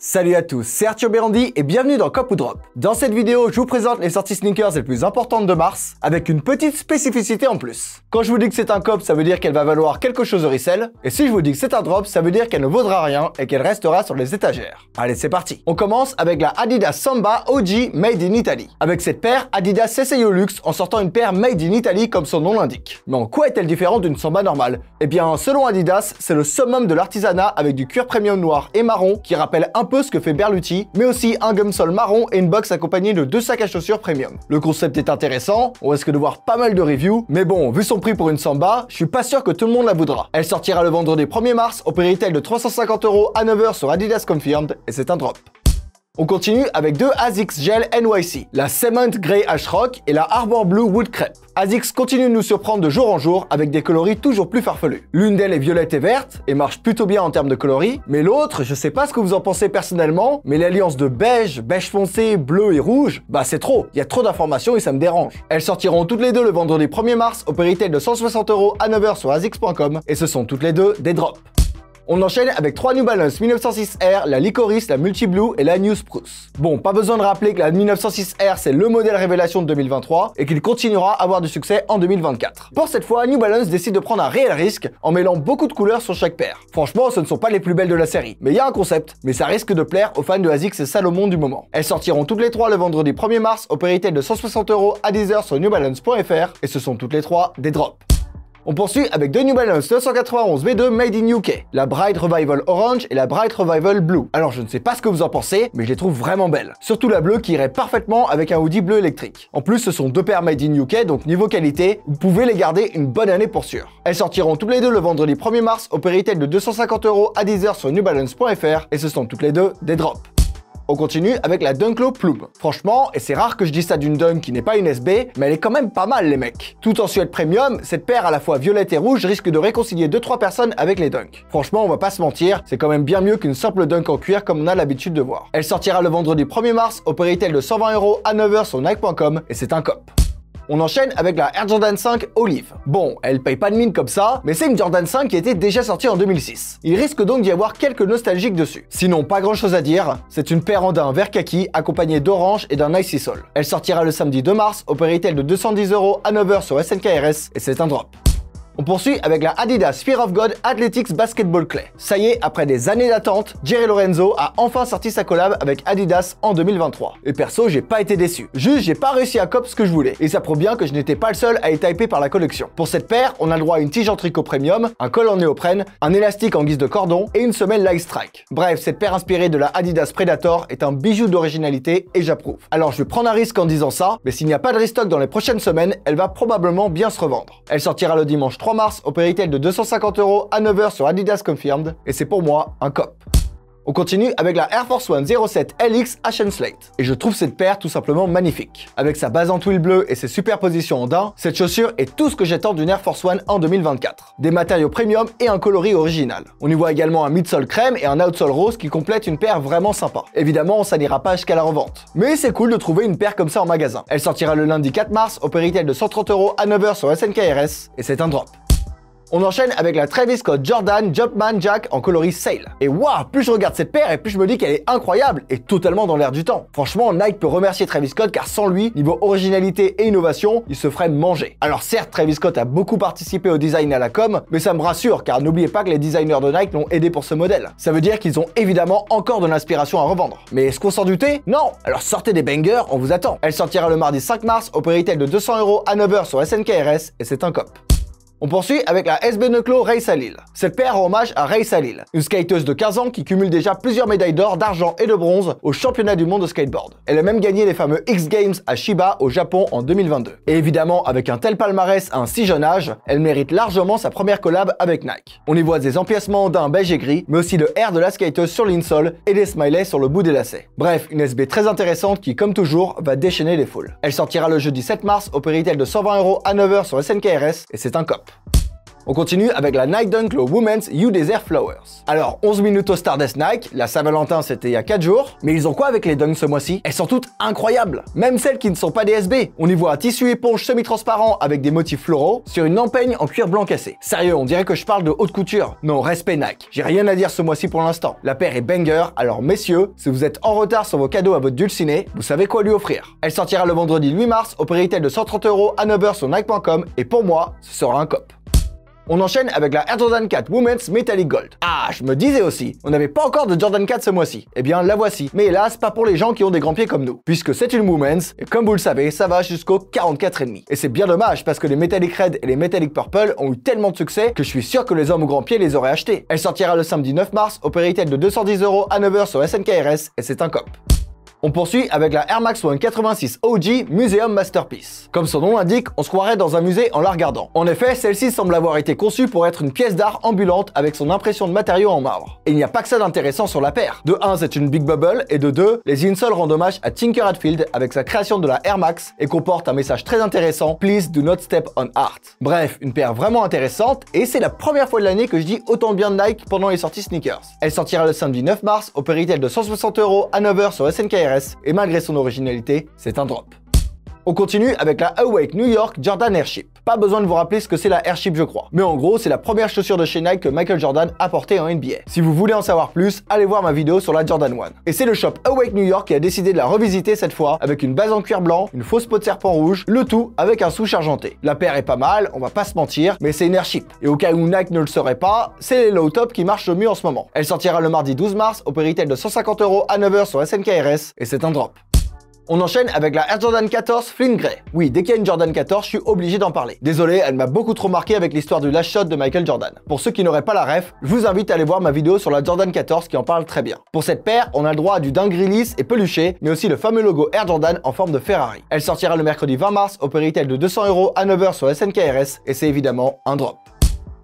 Salut à tous, c'est Arthur Bérandi et bienvenue dans Cop ou Drop. Dans cette vidéo, je vous présente les sorties sneakers les plus importantes de mars, avec une petite spécificité en plus. Quand je vous dis que c'est un cop, ça veut dire qu'elle va valoir quelque chose au resell, et si je vous dis que c'est un drop, ça veut dire qu'elle ne vaudra rien et qu'elle restera sur les étagères. Allez, c'est parti. On commence avec la Adidas Samba OG Made in Italy. Avec cette paire, Adidas s'essaye au luxe en sortant une paire Made in Italy comme son nom l'indique. Mais en quoi est-elle différente d'une Samba normale? Eh bien, selon Adidas, c'est le summum de l'artisanat avec du cuir premium noir et marron qui rappelle un peu ce que fait Berluti, mais aussi un gumsole marron et une box accompagnée de 2 sacs à chaussures premium. Le concept est intéressant, on risque de voir pas mal de reviews, mais bon, vu son prix pour une Samba, je suis pas sûr que tout le monde la voudra. Elle sortira le vendredi 1er mars au prix retail de 350 € à 9 h sur Adidas Confirmed, et c'est un drop. On continue avec deux ASICS Gel NYC, la Cement Grey Ash Rock et la Arbor Blue Wood Crepe. ASICS continue de nous surprendre de jour en jour avec des coloris toujours plus farfelus. L'une d'elles est violette et verte et marche plutôt bien en termes de coloris, mais l'autre, je sais pas ce que vous en pensez personnellement, mais l'alliance de beige, beige foncé, bleu et rouge, bah c'est trop, il y a trop d'informations et ça me dérange. Elles sortiront toutes les deux le vendredi 1er mars au prix retail de 160 € à 9 h sur asics.com et ce sont toutes les deux des drops. On enchaîne avec 3 New Balance 1906R, la Licorice, la Multi Blue et la New Spruce. Bon, pas besoin de rappeler que la 1906R c'est le modèle révélation de 2023 et qu'il continuera à avoir du succès en 2024. Pour cette fois, New Balance décide de prendre un réel risque en mêlant beaucoup de couleurs sur chaque paire. Franchement, ce ne sont pas les plus belles de la série, mais il y a un concept, mais ça risque de plaire aux fans de ASICS et Salomon du moment. Elles sortiront toutes les 3 le vendredi 1er mars au prix retail de 160 € à 10 h sur newbalance.fr et ce sont toutes les 3 des drops. On poursuit avec deux New Balance 991 V2 Made in UK, la Bright Revival Orange et la Bright Revival Blue. Alors je ne sais pas ce que vous en pensez, mais je les trouve vraiment belles. Surtout la bleue qui irait parfaitement avec un hoodie bleu électrique. En plus ce sont deux paires Made in UK, donc niveau qualité, vous pouvez les garder une bonne année pour sûr. Elles sortiront toutes les deux le vendredi 1er mars au prix retail de 250 € à 10 h sur newbalance.fr et ce sont toutes les deux des drops. On continue avec la Dunk Low Plume. Franchement, et c'est rare que je dise ça d'une Dunk qui n'est pas une SB, mais elle est quand même pas mal les mecs. Tout en suède premium, cette paire à la fois violette et rouge risque de réconcilier 2-3 personnes avec les Dunk. Franchement, on va pas se mentir, c'est quand même bien mieux qu'une simple Dunk en cuir comme on a l'habitude de voir. Elle sortira le vendredi 1er mars au prix retail de 120 € à 9 h sur Nike.com et c'est un cop. On enchaîne avec la Air Jordan 5 Olive. Bon, elle paye pas de mine comme ça, mais c'est une Jordan 5 qui était déjà sortie en 2006. Il risque donc d'y avoir quelques nostalgiques dessus. Sinon, pas grand chose à dire, c'est une paire en daim vert kaki accompagnée d'orange et d'un Icy Sol. Elle sortira le samedi 2 mars au prix retail de 210 € à 9 h sur SNKRS et c'est un drop. On poursuit avec la Adidas Fear of God Athletics Basketball Clay. Ça y est, après des années d'attente, Jerry Lorenzo a enfin sorti sa collab avec Adidas en 2023. Et perso, j'ai pas été déçu. Juste, j'ai pas réussi à cop ce que je voulais. Et ça prouve bien que je n'étais pas le seul à être hypé par la collection. Pour cette paire, on a le droit à une tige en tricot premium, un col en néoprène, un élastique en guise de cordon et une semelle Light Strike. Bref, cette paire inspirée de la Adidas Predator est un bijou d'originalité et j'approuve. Alors, je vais prendre un risque en disant ça, mais s'il n'y a pas de restock dans les prochaines semaines, elle va probablement bien se revendre. Elle sortira le dimanche 3 mars au prix retail de 250 € à 9 h sur Adidas Confirmed et c'est pour moi un cop. On continue avec la Air Force One 07 LX Ashen Slate. Et je trouve cette paire tout simplement magnifique. Avec sa base en twill bleu et ses superpositions en daim, cette chaussure est tout ce que j'attends d'une Air Force One en 2024. Des matériaux premium et un coloris original. On y voit également un midsole crème et un outsole rose qui complètent une paire vraiment sympa. Évidemment, ça n'ira pas jusqu'à la revente. Mais c'est cool de trouver une paire comme ça en magasin. Elle sortira le lundi 4 mars au prix retail de 130 € à 9 h sur SNKRS et c'est un drop. On enchaîne avec la Travis Scott Jordan Jumpman Jack en coloris Sail. Et waouh, plus je regarde cette paire et plus je me dis qu'elle est incroyable et totalement dans l'air du temps. Franchement, Nike peut remercier Travis Scott car sans lui, niveau originalité et innovation, il se ferait manger. Alors certes, Travis Scott a beaucoup participé au design et à la com, mais ça me rassure car n'oubliez pas que les designers de Nike l'ont aidé pour ce modèle. Ça veut dire qu'ils ont évidemment encore de l'inspiration à revendre. Mais est-ce qu'on s'en doutait? Non. Alors sortez des bangers, on vous attend. Elle sortira le mardi 5 mars au prix retail de 200 € à 9 h sur SNKRS et c'est un cop. On poursuit avec la SB Noclo Ray Salil. Cette paire rend hommage à Ray Salil, une skateuse de 15 ans qui cumule déjà plusieurs médailles d'or, d'argent et de bronze au championnat du monde de skateboard. Elle a même gagné les fameux X Games à Chiba au Japon en 2022. Et évidemment, avec un tel palmarès à un si jeune âge, elle mérite largement sa première collab avec Nike. On y voit des empiècements d'un beige et gris, mais aussi le R de la skateuse sur l'insole et des smileys sur le bout des lacets. Bref, une SB très intéressante qui, comme toujours, va déchaîner les foules. Elle sortira le jeudi 7 mars au prix retail de 120 € à 9 h sur SNKRS et c'est un cop. On continue avec la Nike Dunk Low Women's You Desert Flowers. Alors, 11 minutes au Stardust Nike, la Saint-Valentin c'était il y a 4 jours, mais ils ont quoi avec les dunks ce mois-ci? Elles sont toutes incroyables, même celles qui ne sont pas des SB. On y voit un tissu éponge semi-transparent avec des motifs floraux sur une empeigne en cuir blanc cassé. Sérieux, on dirait que je parle de haute couture. Non, respect Nike. J'ai rien à dire ce mois-ci pour l'instant. La paire est banger, alors messieurs, si vous êtes en retard sur vos cadeaux à votre dulciné, vous savez quoi lui offrir. Elle sortira le vendredi 8 mars au prix retail de 130 € à 9 h sur Nike.com et pour moi, ce sera un cop. On enchaîne avec la Air Jordan 4 Women's Metallic Gold. Ah, je me disais aussi, on n'avait pas encore de Jordan 4 ce mois-ci. Eh bien, la voici. Mais hélas, pas pour les gens qui ont des grands pieds comme nous. Puisque c'est une Women's, et comme vous le savez, ça va jusqu'au 44,5. Et c'est bien dommage, parce que les Metallic Red et les Metallic Purple ont eu tellement de succès que je suis sûr que les hommes aux grands pieds les auraient achetés. Elle sortira le samedi 9 mars au prix retail de 210 € à 9 h sur SNKRS, et c'est un cop. On poursuit avec la Air Max One 86 OG Museum Masterpiece. Comme son nom l'indique, on se croirait dans un musée en la regardant. En effet, celle-ci semble avoir été conçue pour être une pièce d'art ambulante avec son impression de matériaux en marbre. Et il n'y a pas que ça d'intéressant sur la paire. De 1, c'est une Big Bubble, et de 2, les insoles rendent hommage à Tinker Hatfield avec sa création de la Air Max et comporte un message très intéressant, Please do not step on art. Bref, une paire vraiment intéressante, et c'est la première fois de l'année que je dis autant bien de Nike pendant les sorties sneakers. Elle sortira le samedi 9 mars au prix retail de 160 € à 9 h sur SNKRS, et malgré son originalité, c'est un drop. On continue avec la Awake New York Jordan Airship. Pas besoin de vous rappeler ce que c'est la Airship je crois. Mais en gros, c'est la première chaussure de chez Nike que Michael Jordan a portée en NBA. Si vous voulez en savoir plus, allez voir ma vidéo sur la Jordan 1. Et c'est le shop Awake New York qui a décidé de la revisiter cette fois avec une base en cuir blanc, une fausse peau de serpent rouge, le tout avec un souche argenté. La paire est pas mal, on va pas se mentir, mais c'est une Airship. Et au cas où Nike ne le saurait pas, c'est les low top qui marchent le mieux en ce moment. Elle sortira le mardi 12 mars au prix retail de 150 € à 9 h sur SNKRS et c'est un drop. On enchaîne avec la Air Jordan 14 Flint Grey. Oui, dès qu'il y a une Jordan 14, je suis obligé d'en parler. Désolé, elle m'a beaucoup trop marqué avec l'histoire du last shot de Michael Jordan. Pour ceux qui n'auraient pas la ref, je vous invite à aller voir ma vidéo sur la Jordan 14 qui en parle très bien. Pour cette paire, on a le droit à du dingue lisse et peluché, mais aussi le fameux logo Air Jordan en forme de Ferrari. Elle sortira le mercredi 20 mars au prix retail de 200 € à 9 h sur SNKRS et c'est évidemment un drop.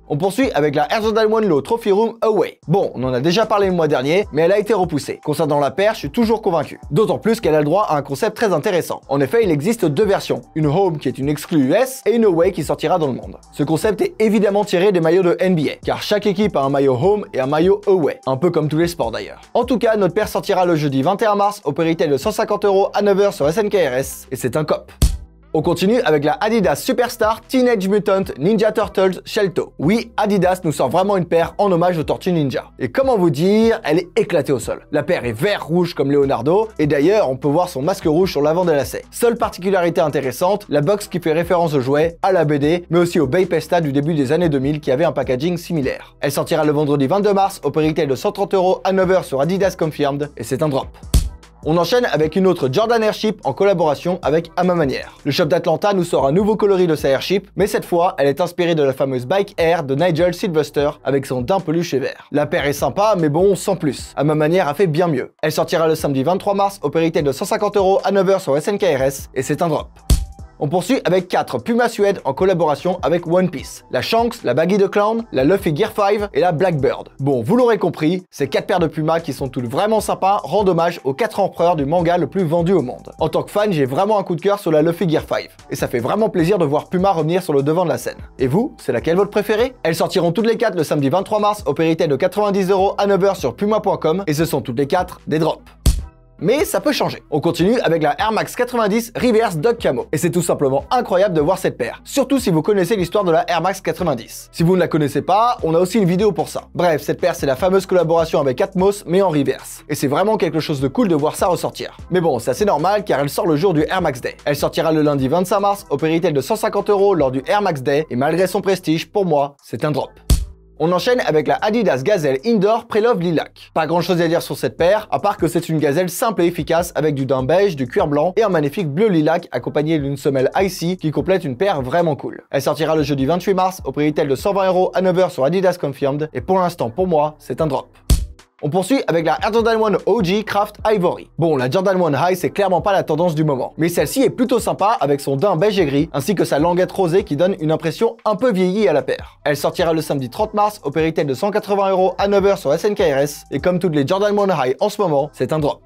On poursuit avec la Air Jordan 1 Low Trophy Room Away. Bon, on en a déjà parlé le mois dernier, mais elle a été repoussée. Concernant la paire, je suis toujours convaincu. D'autant plus qu'elle a le droit à un concept très intéressant. En effet, il existe deux versions. Une Home qui est une exclue US et une Away qui sortira dans le monde. Ce concept est évidemment tiré des maillots de NBA, car chaque équipe a un maillot Home et un maillot Away. Un peu comme tous les sports d'ailleurs. En tout cas, notre paire sortira le jeudi 21 mars au prix retail de 150 € à 9 h sur SNKRS et c'est un cop. On continue avec la Adidas Superstar Teenage Mutant Ninja Turtles Shell-Toe. Oui, Adidas nous sort vraiment une paire en hommage aux Tortues Ninja. Et comment vous dire, elle est éclatée au sol. La paire est vert-rouge comme Leonardo, et d'ailleurs, on peut voir son masque rouge sur l'avant des lacets. Seule particularité intéressante, la box qui fait référence au jouet, à la BD, mais aussi au Bay Pesta du début des années 2000 qui avait un packaging similaire. Elle sortira le vendredi 22 mars au prix retail de 130 € à 9 h sur Adidas Confirmed, et c'est un drop. On enchaîne avec une autre Jordan Airship en collaboration avec À Ma Manière. Le shop d'Atlanta nous sort un nouveau coloris de sa Airship, mais cette fois, elle est inspirée de la fameuse Bike Air de Nigel Sylvester avec son daim peluché vert. La paire est sympa, mais bon, sans plus. À Ma Manière a fait bien mieux. Elle sortira le samedi 23 mars au prix retail de 150 € à 9 h sur SNKRS et c'est un drop. On poursuit avec 4 Puma Suede en collaboration avec One Piece. La Shanks, la Baggy de Clown, la Luffy Gear 5 et la Blackbird. Bon, vous l'aurez compris, ces 4 paires de Puma qui sont toutes vraiment sympas rendent hommage aux 4 empereurs du manga le plus vendu au monde. En tant que fan, j'ai vraiment un coup de cœur sur la Luffy Gear 5. Et ça fait vraiment plaisir de voir Puma revenir sur le devant de la scène. Et vous, c'est laquelle votre préférée? Elles sortiront toutes les 4 le samedi 23 mars au prix retail de 90 € à 9 h sur puma.com et ce sont toutes les 4 des drops. Mais ça peut changer. On continue avec la Air Max 90 Reverse Dog Camo. Et c'est tout simplement incroyable de voir cette paire. Surtout si vous connaissez l'histoire de la Air Max 90. Si vous ne la connaissez pas, on a aussi une vidéo pour ça. Bref, cette paire c'est la fameuse collaboration avec Atmos mais en reverse. Et c'est vraiment quelque chose de cool de voir ça ressortir. Mais bon, c'est assez normal car elle sort le jour du Air Max Day. Elle sortira le lundi 25 mars au prix retail de 150 € lors du Air Max Day. Et malgré son prestige, pour moi, c'est un drop. On enchaîne avec la Adidas Gazelle Indoor Prelove Lilac. Pas grand chose à dire sur cette paire, à part que c'est une gazelle simple et efficace avec du daim beige, du cuir blanc et un magnifique bleu lilac accompagné d'une semelle Icy qui complète une paire vraiment cool. Elle sortira le jeudi 28 mars au prix retail de 120 € à 9 h sur Adidas Confirmed et pour l'instant pour moi c'est un drop. On poursuit avec la Air Jordan 1 OG Craft Ivory. Bon, la Jordan 1 High c'est clairement pas la tendance du moment, mais celle-ci est plutôt sympa avec son daim beige et gris, ainsi que sa languette rosée qui donne une impression un peu vieillie à la paire. Elle sortira le samedi 30 mars au prix retail de 180 € à 9 h sur SNKRS, et comme toutes les Jordan 1 High en ce moment, c'est un drop.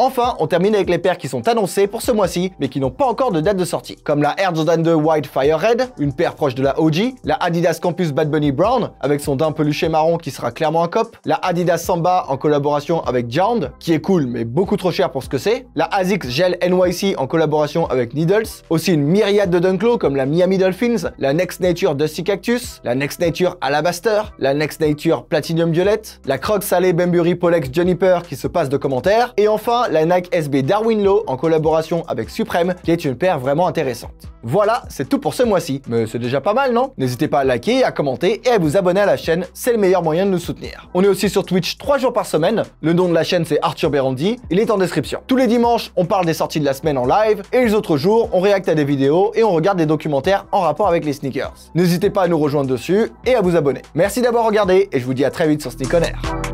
Enfin, on termine avec les paires qui sont annoncées pour ce mois-ci, mais qui n'ont pas encore de date de sortie, comme la Air Jordan 2 White Fire Red, une paire proche de la OG, la Adidas Campus Bad Bunny Brown, avec son daim peluché marron qui sera clairement un cop, la Adidas Samba en collaboration avec Jound, qui est cool mais beaucoup trop cher pour ce que c'est, la ASICS Gel NYC en collaboration avec Needles, aussi une myriade de Dunklo comme la Miami Dolphins, la Next Nature Dusty Cactus, la Next Nature Alabaster, la Next Nature Platinum Violette, la Crocs Salé Bembury Polex Juniper qui se passe de commentaires, et enfin la Nike SB Darwin Low en collaboration avec Supreme, qui est une paire vraiment intéressante. Voilà, c'est tout pour ce mois-ci, mais c'est déjà pas mal, non? N'hésitez pas à liker, à commenter et à vous abonner à la chaîne, c'est le meilleur moyen de nous soutenir. On est aussi sur Twitch 3 jours par semaine, le nom de la chaîne c'est Arthur Berandi, il est en description. Tous les dimanches, on parle des sorties de la semaine en live, et les autres jours, on réacte à des vidéos et on regarde des documentaires en rapport avec les sneakers. N'hésitez pas à nous rejoindre dessus et à vous abonner. Merci d'avoir regardé et je vous dis à très vite sur Sneak On Air.